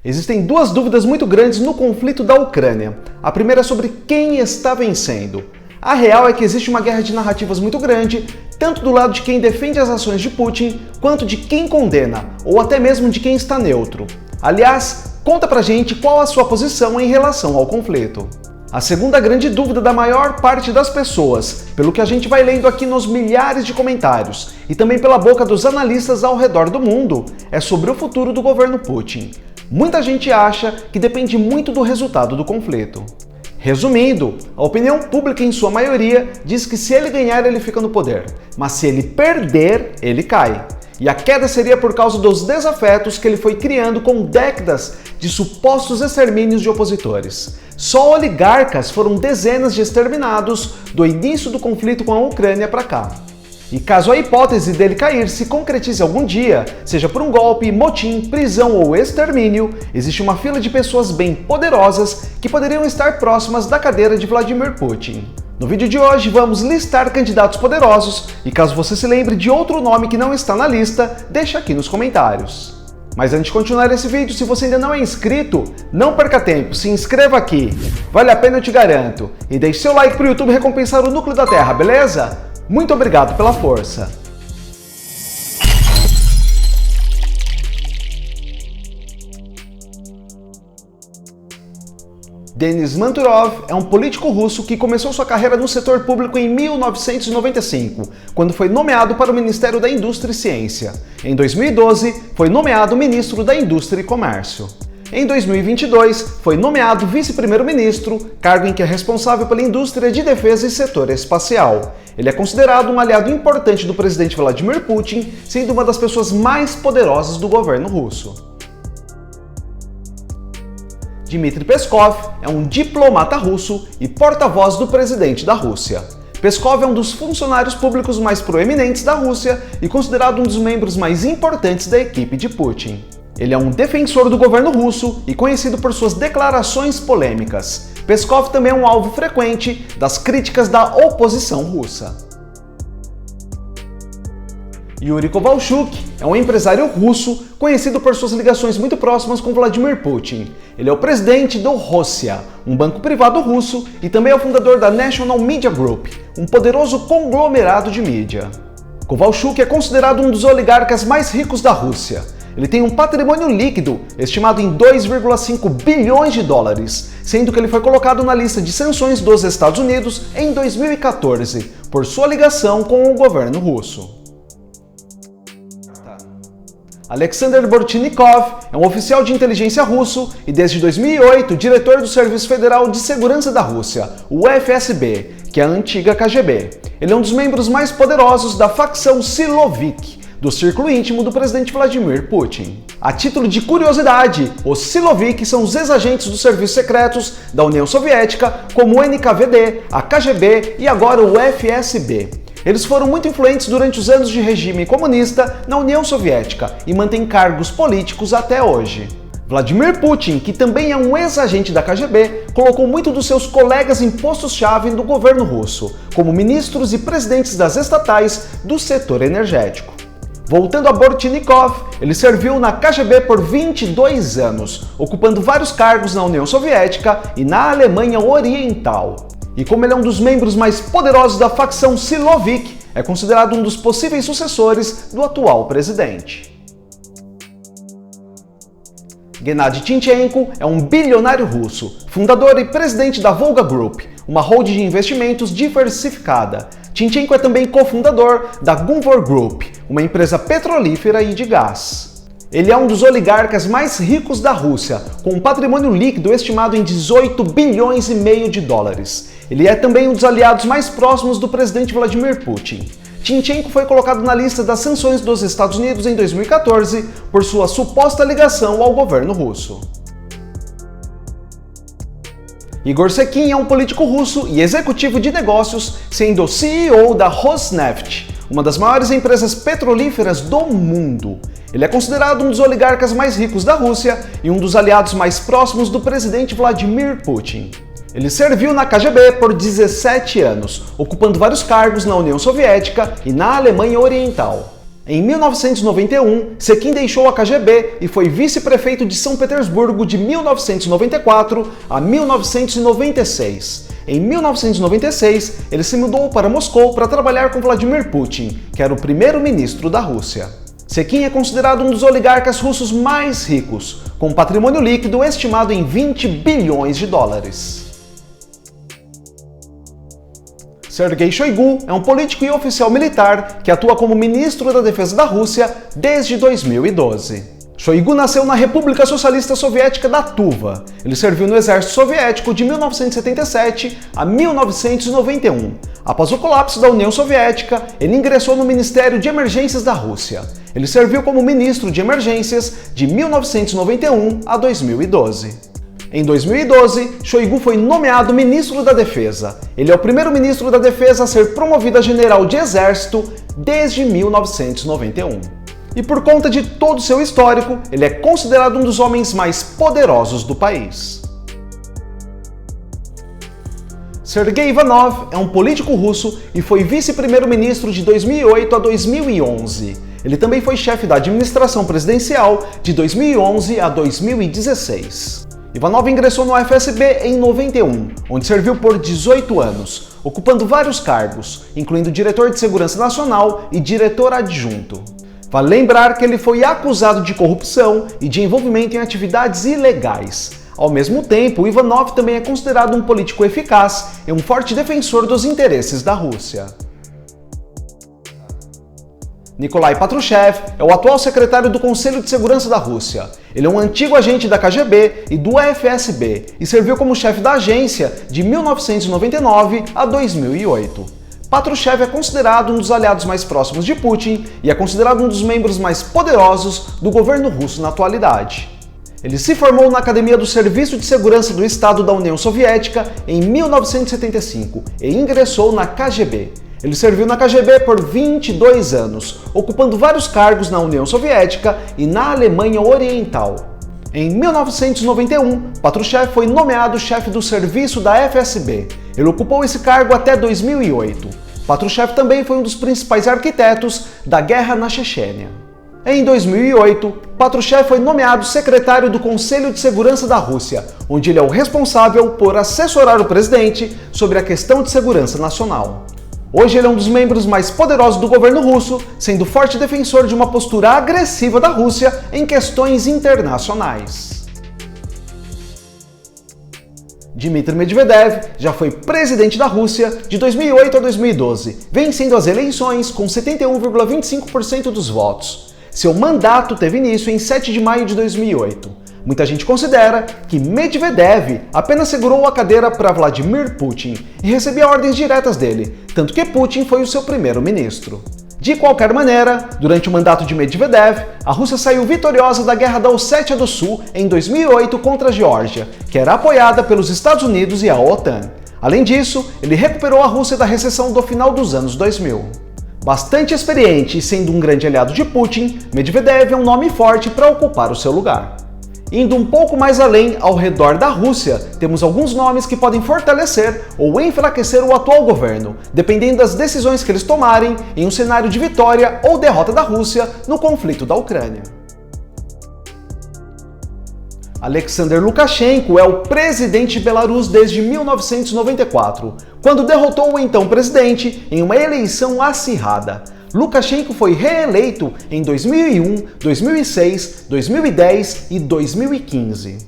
Existem duas dúvidas muito grandes no conflito da Ucrânia. A primeira é sobre quem está vencendo. A real é que existe uma guerra de narrativas muito grande, tanto do lado de quem defende as ações de Putin, quanto de quem condena, ou até mesmo de quem está neutro. Aliás, conta pra gente qual a sua posição em relação ao conflito. A segunda grande dúvida da maior parte das pessoas, pelo que a gente vai lendo aqui nos milhares de comentários e também pela boca dos analistas ao redor do mundo, é sobre o futuro do governo Putin. Muita gente acha que depende muito do resultado do conflito. Resumindo, a opinião pública em sua maioria diz que se ele ganhar ele fica no poder, mas se ele perder, ele cai. E a queda seria por causa dos desafetos que ele foi criando com décadas de supostos extermínios de opositores. Só oligarcas foram dezenas de exterminados do início do conflito com a Ucrânia para cá. E caso a hipótese dele cair se concretize algum dia, seja por um golpe, motim, prisão ou extermínio, existe uma fila de pessoas bem poderosas que poderiam estar próximas da cadeira de Vladimir Putin. No vídeo de hoje vamos listar candidatos poderosos e caso você se lembre de outro nome que não está na lista, deixa aqui nos comentários. Mas antes de continuar esse vídeo, se você ainda não é inscrito, não perca tempo, se inscreva aqui, vale a pena eu te garanto, e deixe seu like para o YouTube recompensar o núcleo da Terra, beleza? Muito obrigado pela força! Denis Manturov é um político russo que começou sua carreira no setor público em 1995, quando foi nomeado para o Ministério da Indústria e Ciência. Em 2012, foi nomeado ministro da Indústria e Comércio. Em 2022, foi nomeado vice-primeiro-ministro, cargo em que é responsável pela indústria de defesa e setor espacial. Ele é considerado um aliado importante do presidente Vladimir Putin, sendo uma das pessoas mais poderosas do governo russo. Dmitry Peskov é um diplomata russo e porta-voz do presidente da Rússia. Peskov é um dos funcionários públicos mais proeminentes da Rússia e considerado um dos membros mais importantes da equipe de Putin. Ele é um defensor do governo russo e conhecido por suas declarações polêmicas. Peskov também é um alvo frequente das críticas da oposição russa. Yuri Kovalchuk é um empresário russo conhecido por suas ligações muito próximas com Vladimir Putin. Ele é o presidente do Rosia, um banco privado russo, e também é o fundador da National Media Group, um poderoso conglomerado de mídia. Kovalchuk é considerado um dos oligarcas mais ricos da Rússia. Ele tem um patrimônio líquido estimado em 2,5 bilhões de dólares, sendo que ele foi colocado na lista de sanções dos Estados Unidos em 2014, por sua ligação com o governo russo. Alexander Bortnikov é um oficial de inteligência russo e desde 2008 diretor do Serviço Federal de Segurança da Rússia, o FSB, que é a antiga KGB. Ele é um dos membros mais poderosos da facção Silovik, do círculo íntimo do presidente Vladimir Putin. A título de curiosidade, os Silovik são os ex-agentes dos serviços secretos da União Soviética, como o NKVD, a KGB e agora o FSB. Eles foram muito influentes durante os anos de regime comunista na União Soviética e mantêm cargos políticos até hoje. Vladimir Putin, que também é um ex-agente da KGB, colocou muitos dos seus colegas em postos-chave do governo russo, como ministros e presidentes das estatais do setor energético. Voltando a Bortnikov, ele serviu na KGB por 22 anos, ocupando vários cargos na União Soviética e na Alemanha Oriental. E como ele é um dos membros mais poderosos da facção Silovik, é considerado um dos possíveis sucessores do atual presidente. Gennady Timchenko é um bilionário russo, fundador e presidente da Volga Group, uma holding de investimentos diversificada. Timchenko é também cofundador da Gunvor Group, uma empresa petrolífera e de gás. Ele é um dos oligarcas mais ricos da Rússia, com um patrimônio líquido estimado em 18 bilhões e meio de dólares. Ele é também um dos aliados mais próximos do presidente Vladimir Putin. Timchenko foi colocado na lista das sanções dos Estados Unidos em 2014 por sua suposta ligação ao governo russo. Igor Sekin é um político russo e executivo de negócios, sendo o CEO da Rosneft, uma das maiores empresas petrolíferas do mundo. Ele é considerado um dos oligarcas mais ricos da Rússia e um dos aliados mais próximos do presidente Vladimir Putin. Ele serviu na KGB por 17 anos, ocupando vários cargos na União Soviética e na Alemanha Oriental. Em 1991, Sekin deixou a KGB e foi vice-prefeito de São Petersburgo de 1994 a 1996. Em 1996, ele se mudou para Moscou para trabalhar com Vladimir Putin, que era o primeiro-ministro da Rússia. Sekin é considerado um dos oligarcas russos mais ricos, com um patrimônio líquido estimado em 20 bilhões de dólares. Sergei Shoigu é um político e oficial militar que atua como ministro da Defesa da Rússia desde 2012. Shoigu nasceu na República Socialista Soviética da Tuva. Ele serviu no Exército Soviético de 1977 a 1991. Após o colapso da União Soviética, ele ingressou no Ministério de Emergências da Rússia. Ele serviu como ministro de Emergências de 1991 a 2012. Em 2012, Shoigu foi nomeado ministro da Defesa. Ele é o primeiro-ministro da Defesa a ser promovido a general de exército desde 1991. E por conta de todo o seu histórico, ele é considerado um dos homens mais poderosos do país. Sergei Ivanov é um político russo e foi vice-primeiro-ministro de 2008 a 2011. Ele também foi chefe da administração presidencial de 2011 a 2016. Ivanov ingressou no FSB em 91, onde serviu por 18 anos, ocupando vários cargos, incluindo diretor de Segurança Nacional e diretor adjunto. Vale lembrar que ele foi acusado de corrupção e de envolvimento em atividades ilegais. Ao mesmo tempo, Ivanov também é considerado um político eficaz e um forte defensor dos interesses da Rússia. Nikolai Patrushev é o atual secretário do Conselho de Segurança da Rússia. Ele é um antigo agente da KGB e do FSB e serviu como chefe da agência de 1999 a 2008. Patrushev é considerado um dos aliados mais próximos de Putin e é considerado um dos membros mais poderosos do governo russo na atualidade. Ele se formou na Academia do Serviço de Segurança do Estado da União Soviética em 1975 e ingressou na KGB. Ele serviu na KGB por 22 anos, ocupando vários cargos na União Soviética e na Alemanha Oriental. Em 1991, Patrushev foi nomeado chefe do serviço da FSB. Ele ocupou esse cargo até 2008. Patrushev também foi um dos principais arquitetos da guerra na Chechênia. Em 2008, Patrushev foi nomeado secretário do Conselho de Segurança da Rússia, onde ele é o responsável por assessorar o presidente sobre a questão de segurança nacional. Hoje ele é um dos membros mais poderosos do governo russo, sendo forte defensor de uma postura agressiva da Rússia em questões internacionais. Dmitry Medvedev já foi presidente da Rússia de 2008 a 2012, vencendo as eleições com 71,25% dos votos. Seu mandato teve início em 7 de maio de 2008. Muita gente considera que Medvedev apenas segurou a cadeira para Vladimir Putin e recebia ordens diretas dele, tanto que Putin foi o seu primeiro-ministro. De qualquer maneira, durante o mandato de Medvedev, a Rússia saiu vitoriosa da Guerra da Ossétia do Sul em 2008 contra a Geórgia, que era apoiada pelos Estados Unidos e a OTAN. Além disso, ele recuperou a Rússia da recessão do final dos anos 2000. Bastante experiente e sendo um grande aliado de Putin, Medvedev é um nome forte para ocupar o seu lugar. Indo um pouco mais além, ao redor da Rússia, temos alguns nomes que podem fortalecer ou enfraquecer o atual governo, dependendo das decisões que eles tomarem em um cenário de vitória ou derrota da Rússia no conflito da Ucrânia. Alexander Lukashenko é o presidente de Belarus desde 1994, quando derrotou o então presidente em uma eleição acirrada. Lukashenko foi reeleito em 2001, 2006, 2010 e 2015.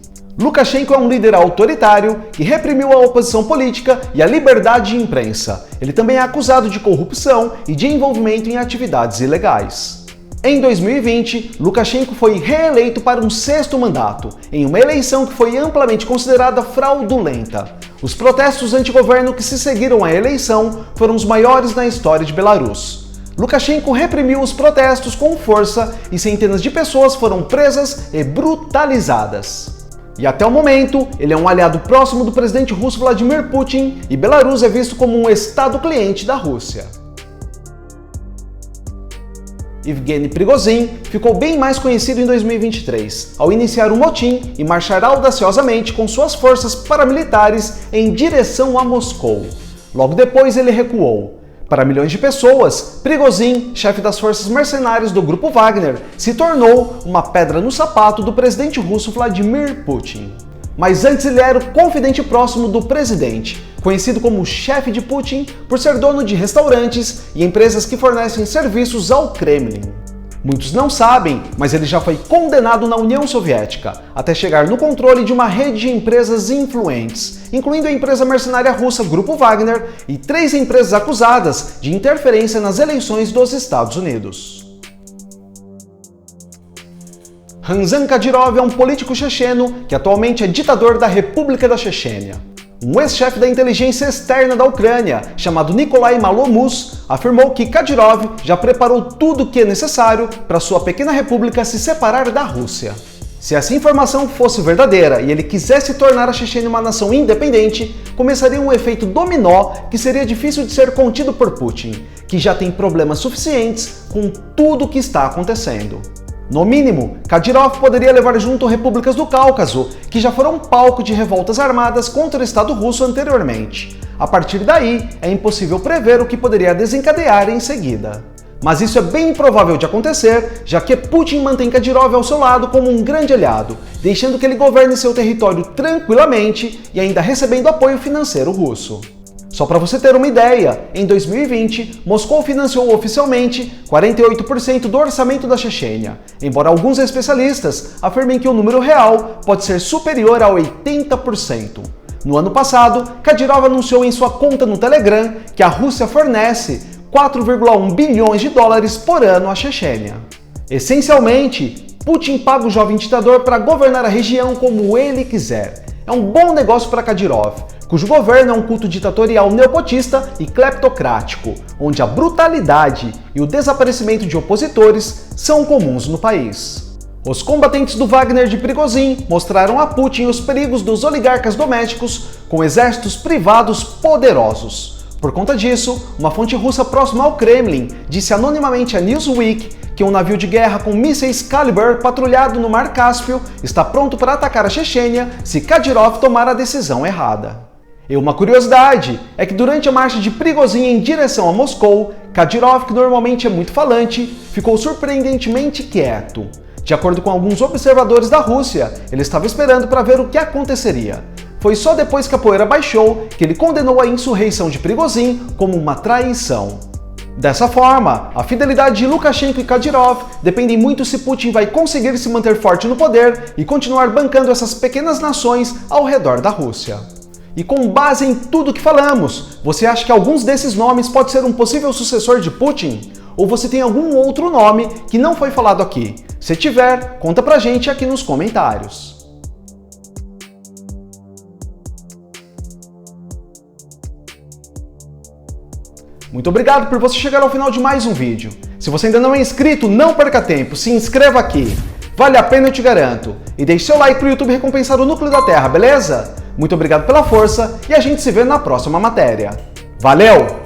Lukashenko é um líder autoritário que reprimiu a oposição política e a liberdade de imprensa. Ele também é acusado de corrupção e de envolvimento em atividades ilegais. Em 2020, Lukashenko foi reeleito para um 6º mandato, em uma eleição que foi amplamente considerada fraudulenta. Os protestos anti-governo que se seguiram à eleição foram os maiores na história de Belarus. Lukashenko reprimiu os protestos com força e centenas de pessoas foram presas e brutalizadas. E até o momento, ele é um aliado próximo do presidente russo Vladimir Putin e Belarus é visto como um estado cliente da Rússia. Evgeny Prigozhin ficou bem mais conhecido em 2023, ao iniciar um motim e marchar audaciosamente com suas forças paramilitares em direção a Moscou. Logo depois ele recuou. Para milhões de pessoas, Prigozhin, chefe das forças mercenárias do grupo Wagner, se tornou uma pedra no sapato do presidente russo Vladimir Putin. Mas antes ele era o confidente próximo do presidente, conhecido como chefe de Putin por ser dono de restaurantes e empresas que fornecem serviços ao Kremlin. Muitos não sabem, mas ele já foi condenado na União Soviética, até chegar no controle de uma rede de empresas influentes, incluindo a empresa mercenária russa Grupo Wagner e 3 empresas acusadas de interferência nas eleições dos Estados Unidos. Ramzan Kadyrov é um político checheno que atualmente é ditador da República da Chechênia. Um ex-chefe da inteligência externa da Ucrânia, chamado Nikolai Malomus, afirmou que Kadyrov já preparou tudo o que é necessário para sua pequena república se separar da Rússia. Se essa informação fosse verdadeira e ele quisesse tornar a Chechênia uma nação independente, começaria um efeito dominó que seria difícil de ser contido por Putin, que já tem problemas suficientes com tudo o que está acontecendo. No mínimo, Kadyrov poderia levar junto repúblicas do Cáucaso, que já foram palco de revoltas armadas contra o Estado russo anteriormente. A partir daí, é impossível prever o que poderia desencadear em seguida. Mas isso é bem improvável de acontecer, já que Putin mantém Kadyrov ao seu lado como um grande aliado, deixando que ele governe seu território tranquilamente e ainda recebendo apoio financeiro russo. Só para você ter uma ideia, em 2020, Moscou financiou oficialmente 48% do orçamento da Chechênia, embora alguns especialistas afirmem que o número real pode ser superior a 80%. No ano passado, Kadyrov anunciou em sua conta no Telegram que a Rússia fornece 4,1 bilhões de dólares por ano à Chechênia. Essencialmente, Putin paga o jovem ditador para governar a região como ele quiser. É um bom negócio para Kadyrov, cujo governo é um culto ditatorial neopotista e cleptocrático, onde a brutalidade e o desaparecimento de opositores são comuns no país. Os combatentes do Wagner de Prigozhin mostraram a Putin os perigos dos oligarcas domésticos com exércitos privados poderosos. Por conta disso, uma fonte russa próxima ao Kremlin disse anonimamente a Newsweek que um navio de guerra com mísseis Kalibr patrulhado no Mar Cáspio está pronto para atacar a Chechênia se Kadyrov tomar a decisão errada. E uma curiosidade é que durante a marcha de Prigozhin em direção a Moscou, Kadyrov, que normalmente é muito falante, ficou surpreendentemente quieto. De acordo com alguns observadores da Rússia, ele estava esperando para ver o que aconteceria. Foi só depois que a poeira baixou que ele condenou a insurreição de Prigozhin como uma traição. Dessa forma, a fidelidade de Lukashenko e Kadyrov depende muito se Putin vai conseguir se manter forte no poder e continuar bancando essas pequenas nações ao redor da Rússia. E com base em tudo que falamos, você acha que alguns desses nomes pode ser um possível sucessor de Putin? Ou você tem algum outro nome que não foi falado aqui? Se tiver, conta pra gente aqui nos comentários. Muito obrigado por você chegar ao final de mais um vídeo. Se você ainda não é inscrito, não perca tempo, se inscreva aqui. Vale a pena, eu te garanto. E deixe seu like para o YouTube recompensar o núcleo da Terra, beleza? Muito obrigado pela força e a gente se vê na próxima matéria. Valeu!